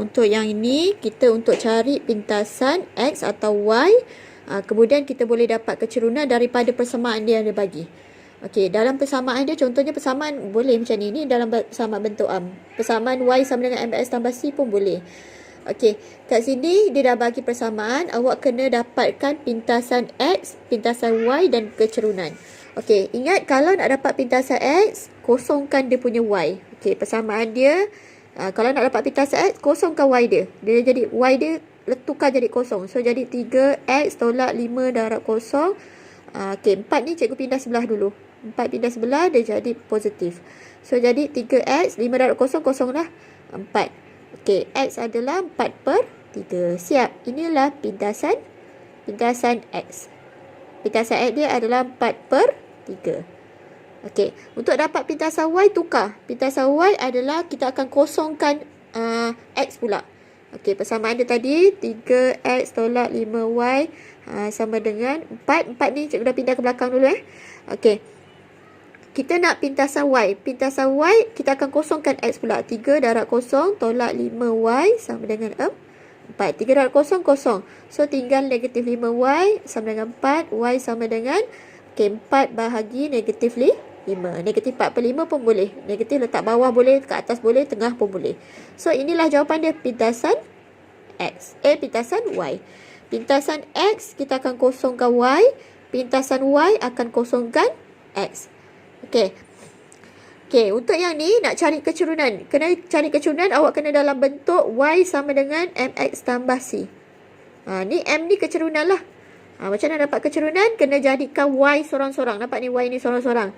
Untuk yang ini, kita untuk cari pintasan X atau Y. Kemudian kita boleh dapat kecerunan daripada persamaan dia yang dia bagi. Okey, dalam persamaan dia, contohnya persamaan boleh macam ni. Ini dalam persamaan bentuk persamaan Y sama dengan MX tambah C pun boleh. Okey, kat sini dia dah bagi persamaan. Awak kena dapatkan pintasan X, pintasan Y dan kecerunan. Okey, ingat kalau nak dapat pintasan X, kosongkan dia punya Y. Okey, persamaan dia, kalau nak dapat pintasan X, kosongkan Y dia. Dia jadi Y dia tukar jadi kosong. So, jadi 3X tolak 5 darab kosong. Okey, 4 ni cikgu pindah sebelah dulu. 4 pindah sebelah, dia jadi positif. So, jadi 3X, 5 darab kosong, kosong lah 4. Okey, X adalah 4/3. Siap. Inilah pintasan X. Pintasan X dia adalah 4/3. Okey, untuk dapat pintasan Y, tukar. Pintasan Y adalah kita akan kosongkan X pula. Okey, persamaan dia tadi 3X tolak 5Y sama dengan 4. 4 ni cikgu dah pindah ke belakang dulu Okey. Kita nak pintasan Y. Pintasan Y, kita akan kosongkan X pula. 3 darab kosong tolak 5Y sama dengan 4. 3 darab kosong, kosong. So, tinggal negatif 5Y sama dengan 4. Y sama dengan 4 bahagi negatif 5. Negatif 4/5 pun boleh. Negatif letak bawah boleh, ke atas boleh, tengah pun boleh. So, inilah jawapan dia, pintasan X. Pintasan Y. Pintasan X, kita akan kosongkan Y. Pintasan Y akan kosongkan X. Okey. Okey, untuk yang ni nak cari kecerunan. Kena cari kecerunan, awak kena dalam bentuk Y sama dengan MX tambah C. Ni M ni kecerunan lah. Macam mana dapat kecerunan? Kena jadikan Y sorang-sorang. Nampak ni Y ni sorang-sorang.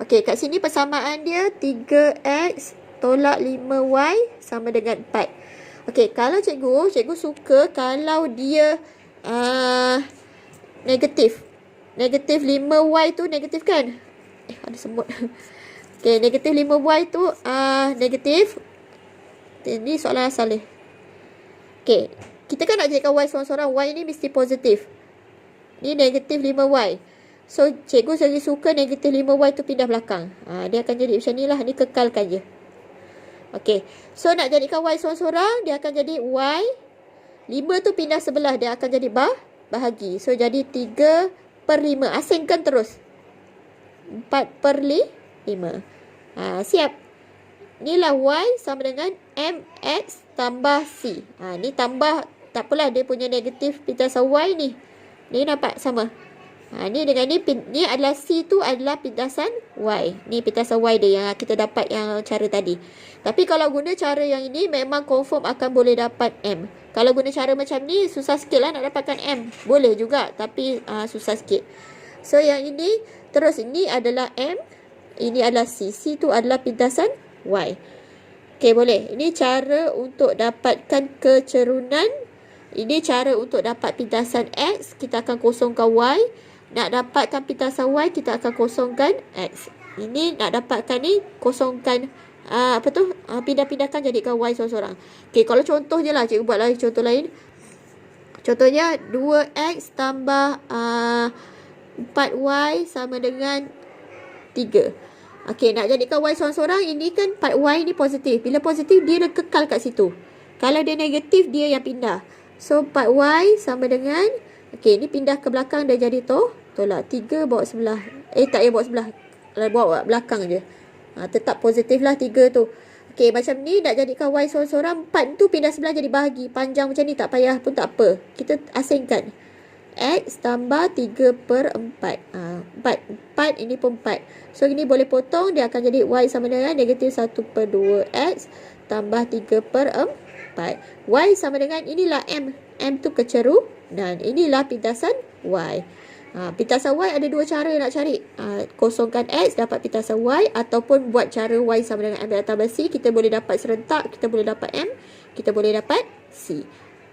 Okey, kat sini persamaan dia 3X tolak 5Y sama dengan 4. Okey, kalau cikgu suka kalau dia negatif. Negatif 5Y tu negatif kan? Ada semut. Okey, negatif 5Y tu negatif. Ini soalan asal ni. Okey, kita kan nak jadikan Y sorang-sorang. Y ni mesti positif. Ni negatif 5Y. So, cikgu lagi suka negatif 5Y tu pindah belakang. Dia akan jadi macam ni lah. Ni kekalkan je. Okey. So, nak jadikan Y sorang-sorang, dia akan jadi Y. 5 tu pindah sebelah. Dia akan jadi bahagi. So, jadi 3/5. Asingkan terus. 4/5. Siap. Inilah Y sama dengan MX tambah C. Ni tambah, tak apalah, dia punya negatif pintasan Y ni. Ni nampak sama. Ni dengan ni adalah C tu adalah pintasan Y. Ni pintasan Y dia yang kita dapat yang cara tadi. Tapi kalau guna cara yang ini, memang confirm akan boleh dapat M. Kalau guna cara macam ni, susah sikit lah nak dapatkan M. Boleh juga, tapi susah sikit. So, yang ini, terus ini adalah M. Ini adalah C. C tu adalah pintasan Y. Okey, boleh. Ini cara untuk dapatkan kecerunan. Ini cara untuk dapat pintasan X. Kita akan kosongkan Y. Nak dapatkan pintasan Y, kita akan kosongkan X. Ini nak dapatkan ni, kosongkan pindah-pindahkan jadikan Y seorang-seorang. Okey, kalau contoh je lah, cikgu buat lagi contoh lain. Contohnya 2X tambah 4Y sama dengan 3. Okey, nak jadikan Y seorang-seorang, ini kan 4Y ni positif. Bila positif, dia kekal kat situ. Kalau dia negatif, dia yang pindah. So, 4Y sama dengan, okey, ni pindah ke belakang, dia jadi tolak. 3 bawa sebelah. Tak payah bawa sebelah. Bawa belakang je. Tetap positif lah 3 tu. Okey, macam ni nak jadikan Y seorang-seorang, 4 tu pindah sebelah jadi bahagi. Panjang macam ni, tak payah pun tak apa. Kita asingkan. X tambah 3/4. 4 ini pun 4. So, ini boleh potong. Dia akan jadi Y sama dengan negatif 1/2X tambah 3/4. Y sama dengan, inilah M. M tu kecerunan. Inilah pintasan Y. Pintasan Y ada dua cara nak cari. Kosongkan X, dapat pintasan Y. Ataupun buat cara Y sama dengan M tambah C. Kita boleh dapat serentak. Kita boleh dapat M. Kita boleh dapat C.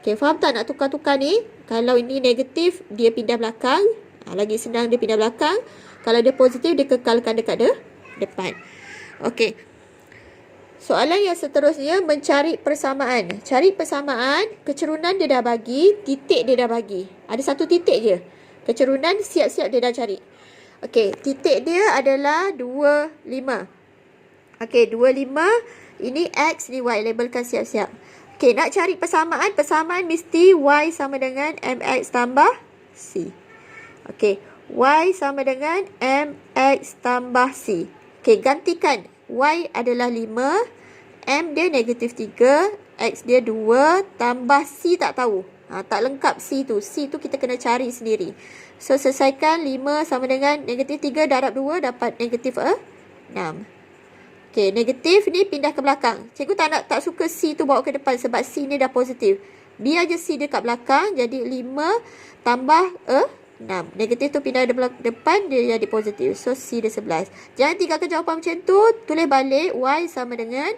Okay, faham tak nak tukar-tukar ni? Kalau ini negatif, dia pindah belakang. Lagi senang dia pindah belakang. Kalau dia positif, dia kekalkan dekat depan. Okey. Soalan yang seterusnya, mencari persamaan. Cari persamaan, kecerunan dia dah bagi, titik dia dah bagi. Ada satu titik je. Kecerunan siap-siap dia dah cari. Okey, titik dia adalah 25. Okey, 25. Ini X, ni Y. Labelkan siap-siap. Okey, nak cari persamaan. Persamaan mesti Y sama dengan MX tambah C. Okey, Y sama dengan MX tambah C. Okey, gantikan. Y adalah 5, M dia negatif 3, X dia 2, tambah C tak tahu. Tak lengkap C tu. C tu kita kena cari sendiri. So, selesaikan 5 sama dengan negatif 3 darab 2 dapat negatif 6. Okey, negatif ni pindah ke belakang. Cikgu tak suka C tu bawa ke depan sebab C ni dah positif. Biar je C dia kat belakang. Jadi 5 tambah 6. Negatif tu pindah ke depan, dia jadi positif. So, C dia 11. Jangan tinggalkan jawapan macam tu. Tulis balik. Y sama dengan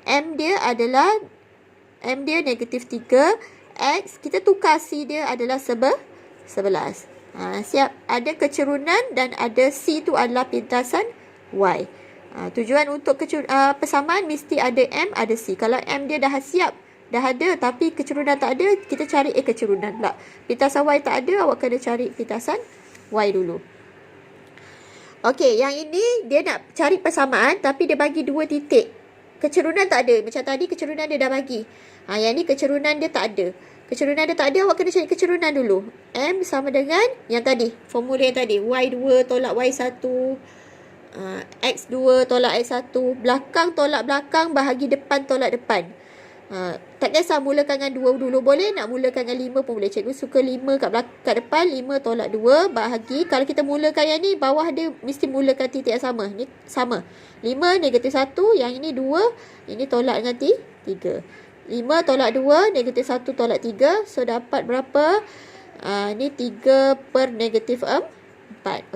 M dia adalah M dia negatif 3. X, kita tukar C dia adalah 11. Siap. Ada kecerunan dan ada C tu adalah pintasan Y. Tujuan untuk persamaan mesti ada M, ada C. Kalau M dia dah siap, dah ada tapi kecerunan tak ada, kita cari kecerunan pula. Pintasan Y tak ada, awak kena cari pintasan Y dulu. Okey, yang ini dia nak cari persamaan tapi dia bagi 2 titik. Kecerunan tak ada. Macam tadi kecerunan dia dah bagi. Yang ni kecerunan dia tak ada. Kecerunan dia tak ada, awak kena cari kecerunan dulu. M sama dengan yang tadi. Formula yang tadi. Y2 tolak Y1. X2 tolak X1. Belakang tolak belakang, bahagi depan tolak depan. Tak kisah mulakan dengan 2 dulu. Boleh nak mulakan dengan 5 pun boleh. Cikgu suka 5 kat depan. 5 tolak 2 bahagi. Kalau kita mulakan yang ni, bawah dia mesti mulakan titik yang sama. Ni sama. 5 negatif 1. Yang ini 2. Ini tolak dengan 3. 5 tolak 2, negatif 1 tolak 3. So, dapat berapa? Ni 3 per negatif 4.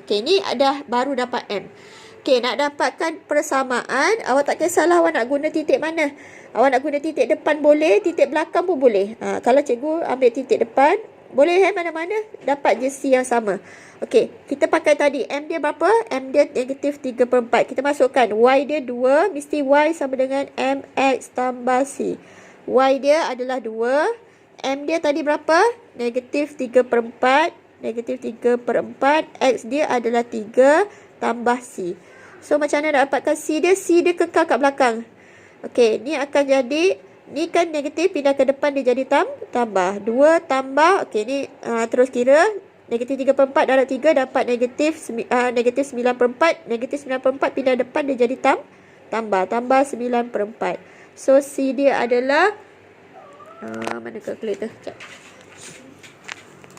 Okey, ni baru dapat M. Okey, nak dapatkan persamaan, awak tak kisahlah awak nak guna titik mana. Awak nak guna titik depan boleh, titik belakang pun boleh. Kalau cikgu ambil titik depan, boleh mana-mana, dapat je C yang sama. Okey, kita pakai tadi. M dia berapa? M dia negatif 3 per 4. Kita masukkan. Y dia 2, mesti Y sama dengan MX tambah C. Y dia adalah 2. M dia tadi berapa? Negatif 3 per 4. Negatif 3 per 4. X dia adalah 3 tambah C. So, macam mana nak dapatkan C dia? C dia kekal kat belakang. Okey, ni akan jadi, ni kan negatif, pindah ke depan dia jadi tambah. 2 tambah, okey ni terus kira. Negatif 3 per 4 darab 3 dapat negatif 9 per 4. Negatif 9 per 4 pindah depan dia jadi tambah 9 per 4. So, C dia adalah mana kalkulator?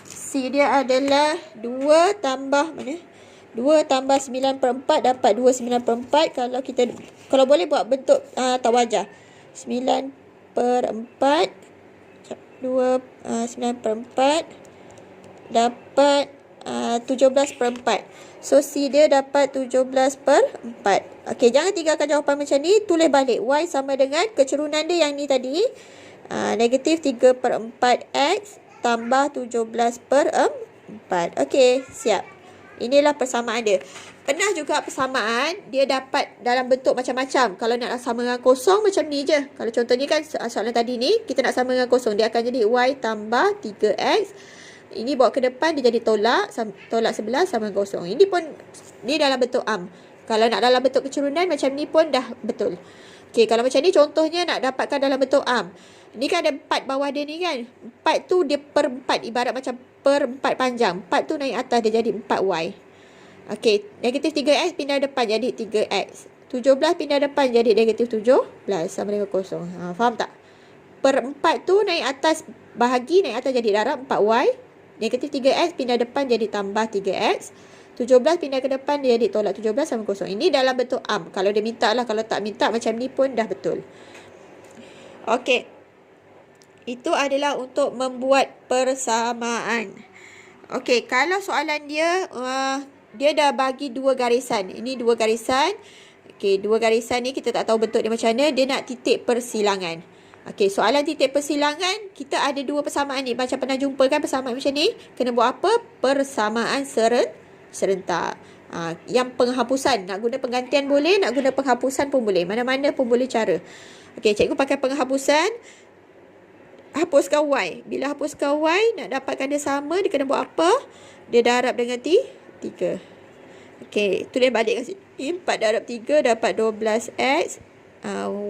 C dia adalah 2 tambah mana? 2 tambah 9 per 4 dapat 2 9 per 4. Kalau boleh buat bentuk tak wajar. 9 per 4 2 9 per 4 dapat 17 per 4. So, C dia dapat 17 per 4. Okey, jangan tinggalkan jawapan macam ni. Tulis balik. Y sama dengan kecerunan dia yang ni tadi. Negatif 3 per 4X tambah 17 per 4. Okey, siap. Inilah persamaan dia. Pernah juga persamaan, dia dapat dalam bentuk macam-macam. Kalau nak sama dengan kosong, macam ni je. Kalau contohnya kan soalan tadi ni, kita nak sama dengan kosong. Dia akan jadi Y tambah 3X. Ini bawa ke depan, dia jadi tolak 11 sama dengan kosong. Ini pun, ni dalam bentuk am. Kalau nak dalam bentuk kecerunan, macam ni pun dah betul. Okey, kalau macam ni contohnya nak dapatkan dalam bentuk am. Ni kan ada 4 bawah dia ni kan. 4 tu dia per 4, ibarat macam per 4 panjang. 4 tu naik atas, dia jadi 4Y. Okey, negatif 3X pindah depan jadi 3X. 17 pindah depan jadi negatif 17 sama dengan kosong. Faham tak? Per 4 tu naik atas, bahagi naik atas jadi darab 4Y. Negatif 3X pindah depan jadi tambah 3X. 17 pindah ke depan dia jadi tolak 17 sama kosong. Ini dalam bentuk am. Kalau dia minta lah. Kalau tak minta macam ni pun dah betul. Okey. Itu adalah untuk membuat persamaan. Okey. Kalau soalan dia, dia dah bagi 2 garisan. Ini 2 garisan. Okey. 2 garisan ni kita tak tahu bentuk dia macam mana. Dia nak titik persilangan. Okey, soalan titik persilangan, kita ada 2 persamaan ni. Macam pernah jumpa kan persamaan macam ni? Kena buat apa? Persamaan serentak. Yang penghapusan. Nak guna penggantian boleh, nak guna penghapusan pun boleh. Mana-mana pun boleh cara. Okey, cikgu pakai penghapusan. Hapuskan Y. Bila hapuskan Y, nak dapatkan dia sama, dia kena buat apa? Dia darab dengan 3. Okey, tulis balik kat sini. 4 darab 3 dapat 12X.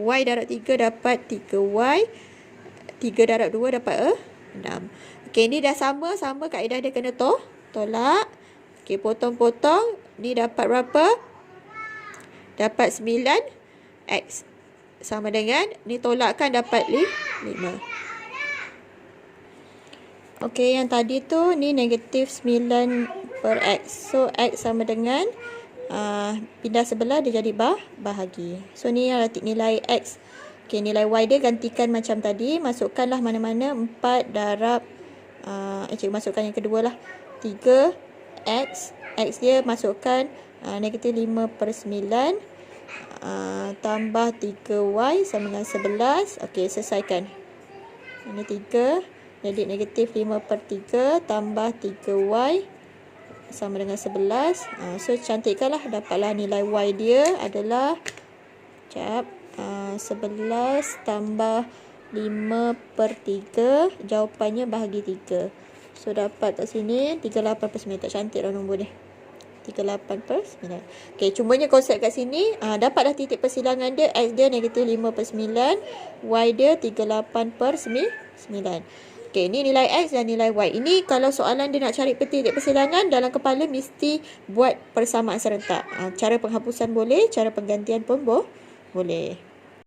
Y darab 3 dapat 3Y. 3 darab 2 dapat 6. Okey, ni dah sama kaedah dia kena tolak. Okey, potong-potong. Ni dapat berapa? Dapat 9x. Sama dengan, ni tolakkan dapat 5. Okey, yang tadi tu ni negatif 9 per x. So, x sama dengan, pindah sebelah dia jadi bahagi. So, ni nilai x. Okey, nilai y dia gantikan macam tadi. Masukkanlah mana-mana 4 darab, masukkan yang kedua lah. 3x. X dia masukkan negatif 5 per 9. Tambah 3y sama dengan 11. Okey, selesaikan. Ini 3. Jadi negatif 5 per 3 tambah 3y sama dengan 11. So, cantikkanlah. Dapatlah nilai y dia adalah 11 tambah 5 per 3. Jawapannya bahagi 3. So, dapat kat sini 38 per 9. Tak cantik lah nombor ni. 38 per 9. Okey, cumanya konsep kat sini, dapatlah titik persilangan dia. X dia negatif 5 per 9. Y dia 38 per 9. Okey, ni nilai X dan nilai Y. Ini kalau soalan dia nak cari titik persilangan, dalam kepala mesti buat persamaan serentak. Cara penghapusan boleh, cara penggantian pun boleh.